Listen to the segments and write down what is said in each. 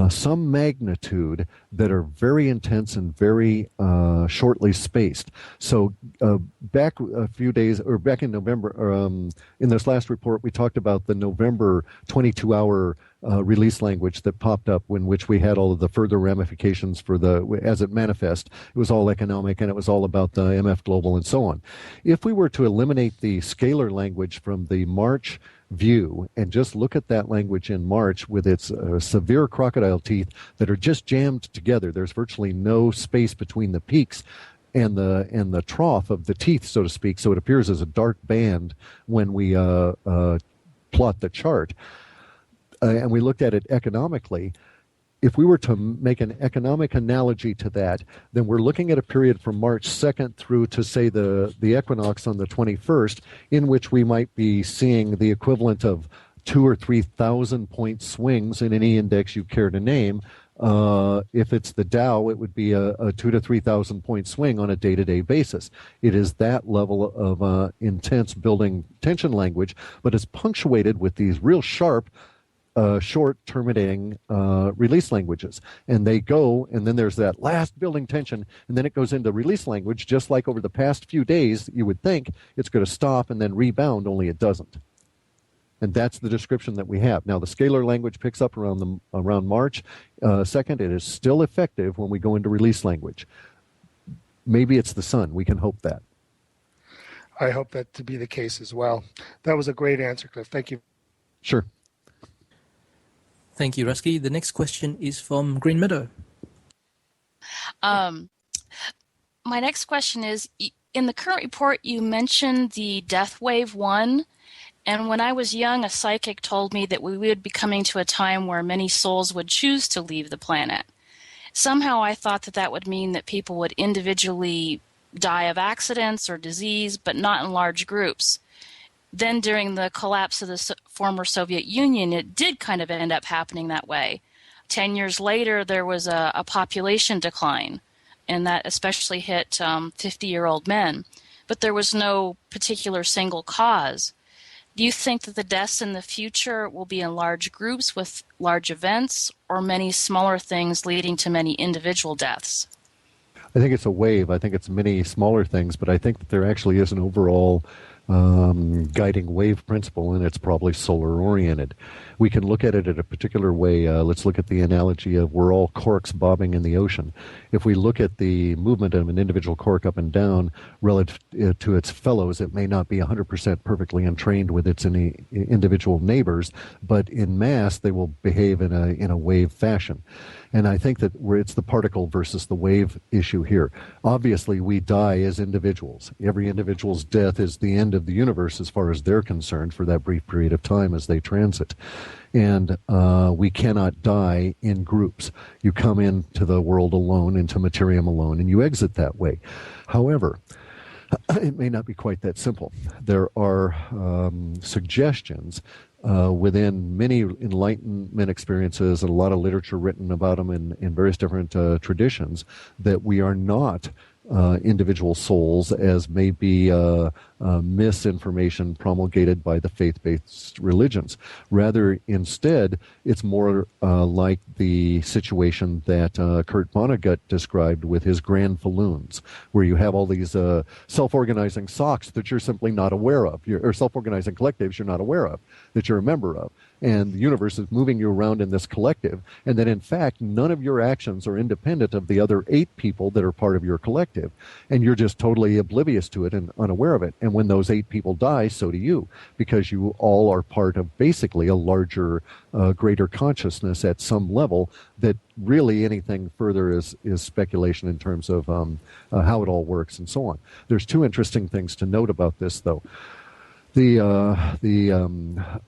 some magnitude that are very intense and very shortly spaced. So back a few days, or back in November, in this last report, we talked about the November 22-hour release language that popped up, in which we had all of the further ramifications for as it manifest. It was all economic, and it was all about the MF Global and so on. If we were to eliminate the scalar language from the March view and just look at that language in March with its severe crocodile teeth that are just jammed together, there's virtually no space between the peaks and the trough of the teeth, so to speak, so it appears as a dark band when we plot the chart. And we looked at it economically. If we were to make an economic analogy to that, then we're looking at a period from March 2nd through to, say, the equinox on the 21st, in which we might be seeing the equivalent of 2,000 or 3,000 point swings in any index you care to name. If it's the Dow, it would be a 2,000 to 3,000 point swing on a day-to-day basis. It is that level of intense building tension language, but it's punctuated with these real sharp short terminating release languages, and they go, and then there's that last building tension, and then it goes into release language, just like over the past few days you would think it's going to stop and then rebound, only it doesn't. And that's the description that we have. Now the scalar language picks up around March 2nd. It is still effective when we go into release language. Maybe it's the sun. We can hope that. I hope that to be the case as well. That was a great answer, Cliff. Thank you. Sure. Thank you, Rusky. The next question is from Green Meadow. My next question is, in the current report, you mentioned the Death Wave 1, and when I was young, a psychic told me that we would be coming to a time where many souls would choose to leave the planet. Somehow I thought that that would mean that people would individually die of accidents or disease, but not in large groups. Then during the collapse of the former Soviet Union, it did kind of end up happening that way. 10 years later, there was a population decline, and that especially hit 50-year-old men. But there was no particular single cause. Do you think that the deaths in the future will be in large groups with large events, or many smaller things leading to many individual deaths? I think it's a wave. I think it's many smaller things, but I think that there actually is an overall guiding wave principle, and it's probably solar oriented. We can look at it in a particular way. Let's look at the analogy of we're all corks bobbing in the ocean. If we look at the movement of an individual cork up and down relative to its fellows, it may not be 100% perfectly entrained with its individual neighbors, but in mass they will behave in a wave fashion. And I think that it's the particle versus the wave issue here. Obviously, we die as individuals. Every individual's death is the end of the universe as far as they're concerned for that brief period of time as they transit. And we cannot die in groups. You come into the world alone, into materium alone, and you exit that way. However, it may not be quite that simple. There are suggestions within many Enlightenment experiences and a lot of literature written about them in various different traditions, that we are not individual souls, as may be misinformation promulgated by the faith-based religions. Rather, instead, it's more like the situation that Kurt Vonnegut described with his grand falloons, where you have all these self-organizing socks that you're simply not aware of, or self-organizing collectives you're not aware of, that you're a member of. And the universe is moving you around in this collective, and that in fact none of your actions are independent of the other 8 people that are part of your collective, and you're just totally oblivious to it and unaware of it. And when those 8 people die, so do you, because you all are part of basically a larger, greater consciousness at some level, that really anything further is speculation in terms of how it all works and so on. There's 2 interesting things to note about this, though. The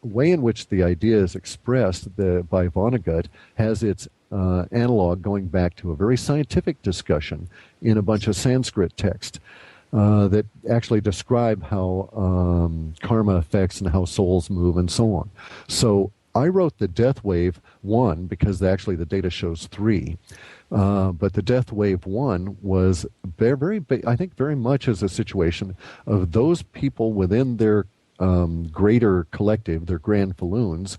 way in which the idea is expressed by Vonnegut has its analog going back to a very scientific discussion in a bunch of Sanskrit text that actually describe how karma affects and how souls move and so on. So I wrote the Death Wave 1 because actually the data shows 3. But the Death Wave 1 was I think very much as a situation of those people within their greater collective, their grand falloons,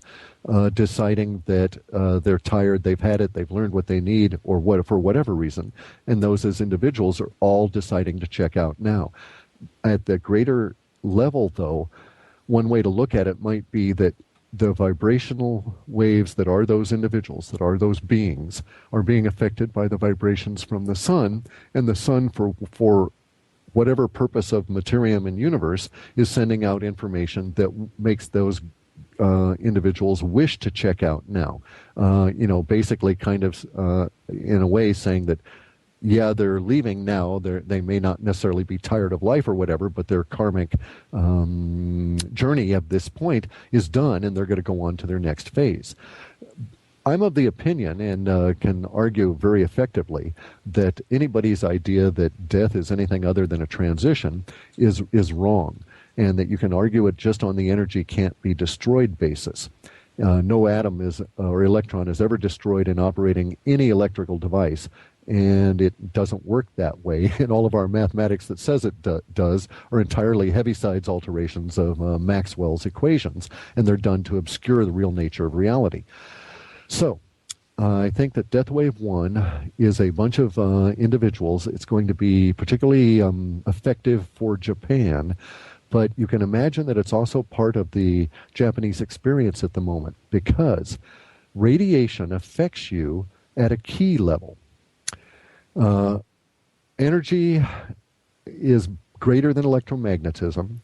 deciding that they're tired, they've had it, they've learned what they need, or what for whatever reason, and those as individuals are all deciding to check out now. At the greater level, though, one way to look at it might be that the vibrational waves that are those individuals, that are those beings, are being affected by the vibrations from the sun, and the sun, for whatever purpose of materium and universe, is sending out information that makes those individuals wish to check out now. Basically kind of in a way saying that, yeah, they're leaving now. They may not necessarily be tired of life or whatever, but their karmic journey at this point is done, and they're going to go on to their next phase. I'm of the opinion, and can argue very effectively, that anybody's idea that death is anything other than a transition is wrong, and that you can argue it just on the energy can't be destroyed basis. No atom or electron is ever destroyed in operating any electrical device, and it doesn't work that way. And all of our mathematics that says it does are entirely Heaviside's alterations of Maxwell's equations, and they're done to obscure the real nature of reality. So I think that Death Wave 1 is a bunch of individuals. It's going to be particularly effective for Japan, but you can imagine that it's also part of the Japanese experience at the moment, because radiation affects you at a key level. Energy is greater than electromagnetism.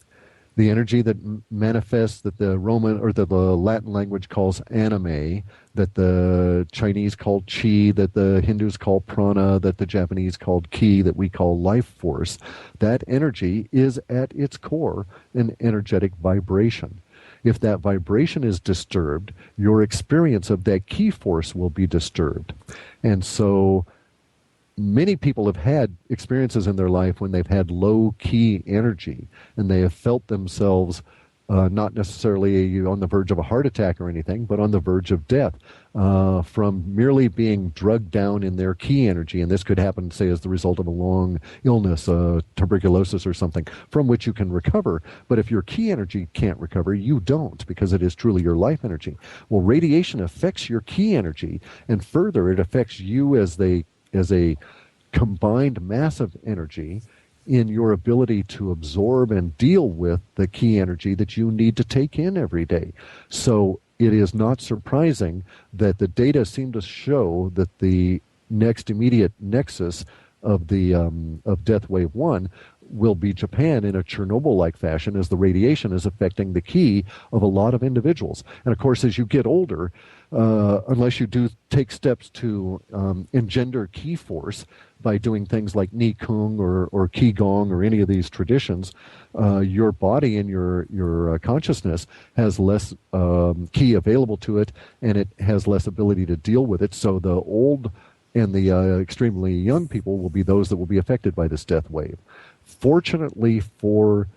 The energy that manifests, that the Roman or the Latin language calls anime, that the Chinese call chi, that the Hindus call prana, that the Japanese called ki, that we call life force, that energy is at its core an energetic vibration. If that vibration is disturbed, your experience of that ki force will be disturbed. And so many people have had experiences in their life when they've had low-key energy, and they have felt themselves not necessarily on the verge of a heart attack or anything, but on the verge of death from merely being drugged down in their key energy. And this could happen, say, as the result of a long illness, tuberculosis or something, from which you can recover. But if your key energy can't recover, you don't, because it is truly your life energy. Well, radiation affects your key energy, and further, it affects you as a combined mass of energy in your ability to absorb and deal with the key energy that you need to take in every day. So it is not surprising that the data seem to show that the next immediate nexus of the of Death Wave 1 will be Japan in a Chernobyl-like fashion, as the radiation is affecting the ki of a lot of individuals. And of course, as you get older, unless you do take steps to engender ki force by doing things like Ni Kung or Qigong or any of these traditions, your body and your consciousness has less ki available to it, and it has less ability to deal with it. So the old and the extremely young people will be those that will be affected by this death wave. Fortunately for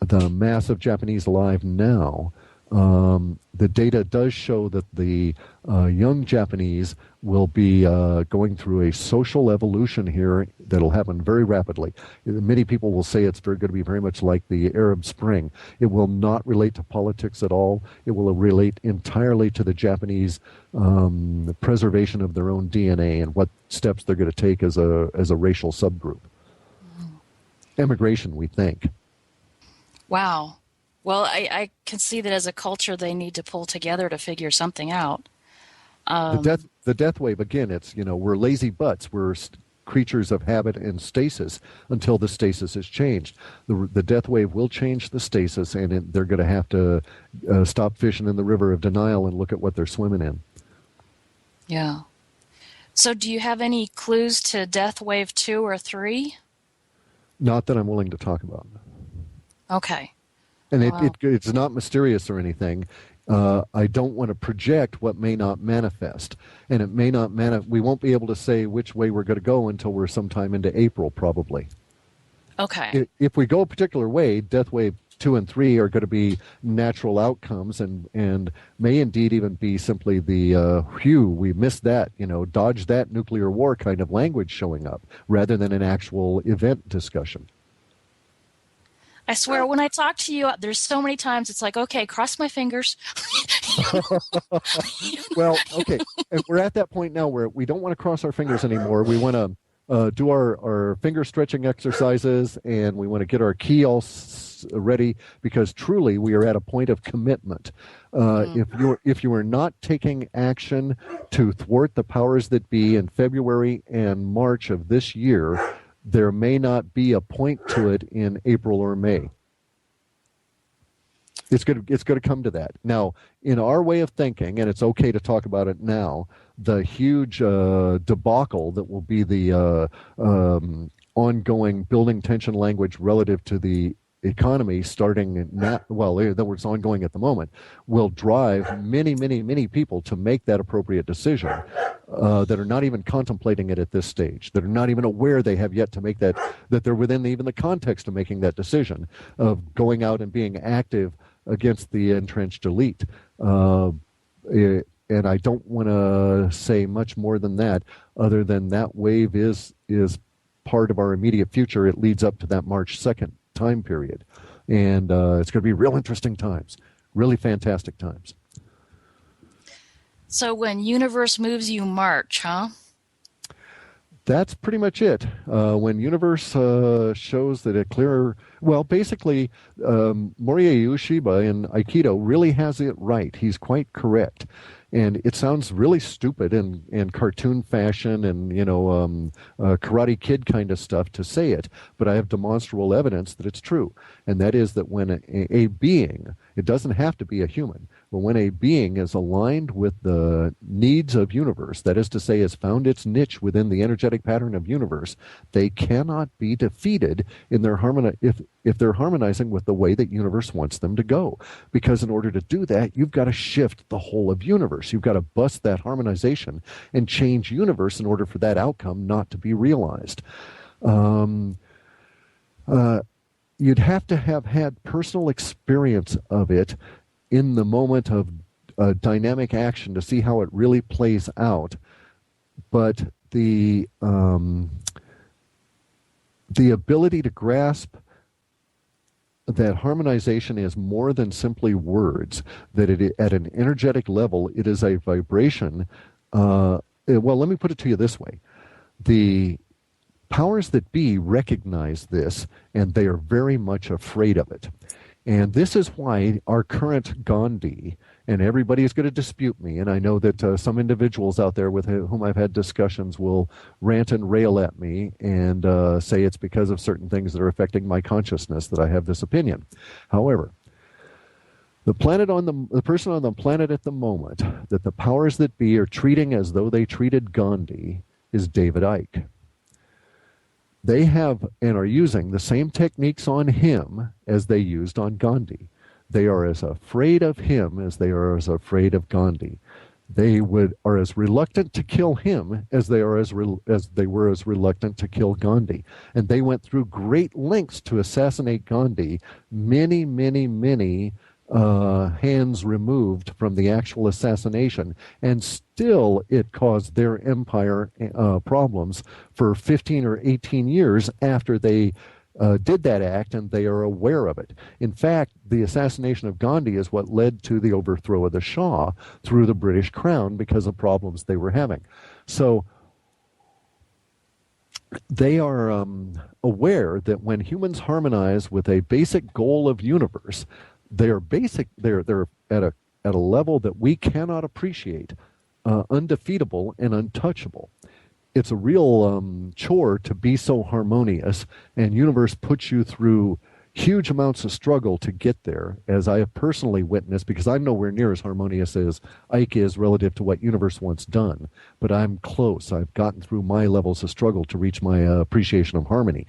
the mass of Japanese alive now, the data does show that the young Japanese will be going through a social evolution here that'll happen very rapidly. Many people will say it's going to be very much like the Arab Spring. It will not relate to politics at all. It will relate entirely to the Japanese preservation of their own DNA and what steps they're going to take as a racial subgroup. Emigration, we think. Wow. Well, I can see that as a culture they need to pull together to figure something out. The death wave, again, it's, we're lazy butts. We're creatures of habit and stasis until the stasis is changed. The death wave will change the stasis, and they're going to have to stop fishing in the river of denial and look at what they're swimming in. Yeah. So do you have any clues to Death Wave 2 or 3? Not that I'm willing to talk about. Okay. And Wow. it's not mysterious or anything. I don't want to project what may not manifest. And it may not we won't be able to say which way we're going to go until we're sometime into April, probably. Okay. If we go a particular way, Death Wave 2 and 3 are going to be natural outcomes and may indeed even be simply the, we missed that, dodge that nuclear war kind of language showing up, rather than an actual event discussion. I swear, when I talk to you, there's so many times it's like, okay, cross my fingers. Well, okay. And we're at that point now where we don't want to cross our fingers anymore. We want to do our finger stretching exercises, and we want to get our key all ready, because truly we are at a point of commitment. If you are not taking action to thwart the powers that be in February and March of this year, there may not be a point to it in April or May. It's going to come to that. Now, in our way of thinking, and it's okay to talk about it now, the huge debacle that will be the ongoing building tension language relative to the economy starting now, well, that was ongoing at the moment, will drive many, many, many people to make that appropriate decision that are not even contemplating it at this stage, that are not even aware they have yet to make that they're within even the context of making that decision of going out and being active against the entrenched elite. And I don't want to say much more than that, other than that wave is part of our immediate future. It leads up to that March 2nd time period. And it's going to be real interesting times, really fantastic times. So when universe moves, you march, huh? That's pretty much it. When universe shows that a clearer, well, basically, Morihei Ueshiba in Aikido really has it right. He's quite correct. And it sounds really stupid in cartoon fashion and, Karate Kid kind of stuff to say it, but I have demonstrable evidence that it's true. And that is that when a being, it doesn't have to be a human, but when a being is aligned with the needs of universe, that is to say, has found its niche within the energetic pattern of universe, they cannot be defeated in their if they're harmonizing with the way that universe wants them to go. Because in order to do that, you've got to shift the whole of universe. You've got to bust that harmonization and change universe in order for that outcome not to be realized. You'd have to have had personal experience of it in the moment of dynamic action to see how it really plays out. But the ability to grasp that harmonization is more than simply words, that it, at an energetic level, it is a vibration. Well, let me put it to you this way. The powers that be recognize this, and they are very much afraid of it. And this is why our current Gandhi, and everybody is going to dispute me, and I know that some individuals out there with whom I've had discussions will rant and rail at me and say it's because of certain things that are affecting my consciousness that I have this opinion. However, the person on the planet at the moment that the powers that be are treating as though they treated Gandhi is David Icke. They have and are using the same techniques on him as they used on Gandhi. They are as afraid of him as they are as afraid of Gandhi. They are as reluctant to kill him as they were as reluctant to kill Gandhi. And they went through great lengths to assassinate Gandhi, many, many, many hands removed from the actual assassination, and still it caused their empire problems for 15 or 18 years after they did that act, and they are aware of it. In fact, the assassination of Gandhi is what led to the overthrow of the Shah through the British Crown because of problems they were having. So they are aware that when humans harmonize with a basic goal of universe, they're at a level that we cannot appreciate, undefeatable and untouchable. It's a real chore to be so harmonious, and universe puts you through huge amounts of struggle to get there, as I have personally witnessed, because I'm nowhere near as harmonious as Ike is relative to what universe wants done, but I'm close. I've gotten through my levels of struggle to reach my appreciation of harmony.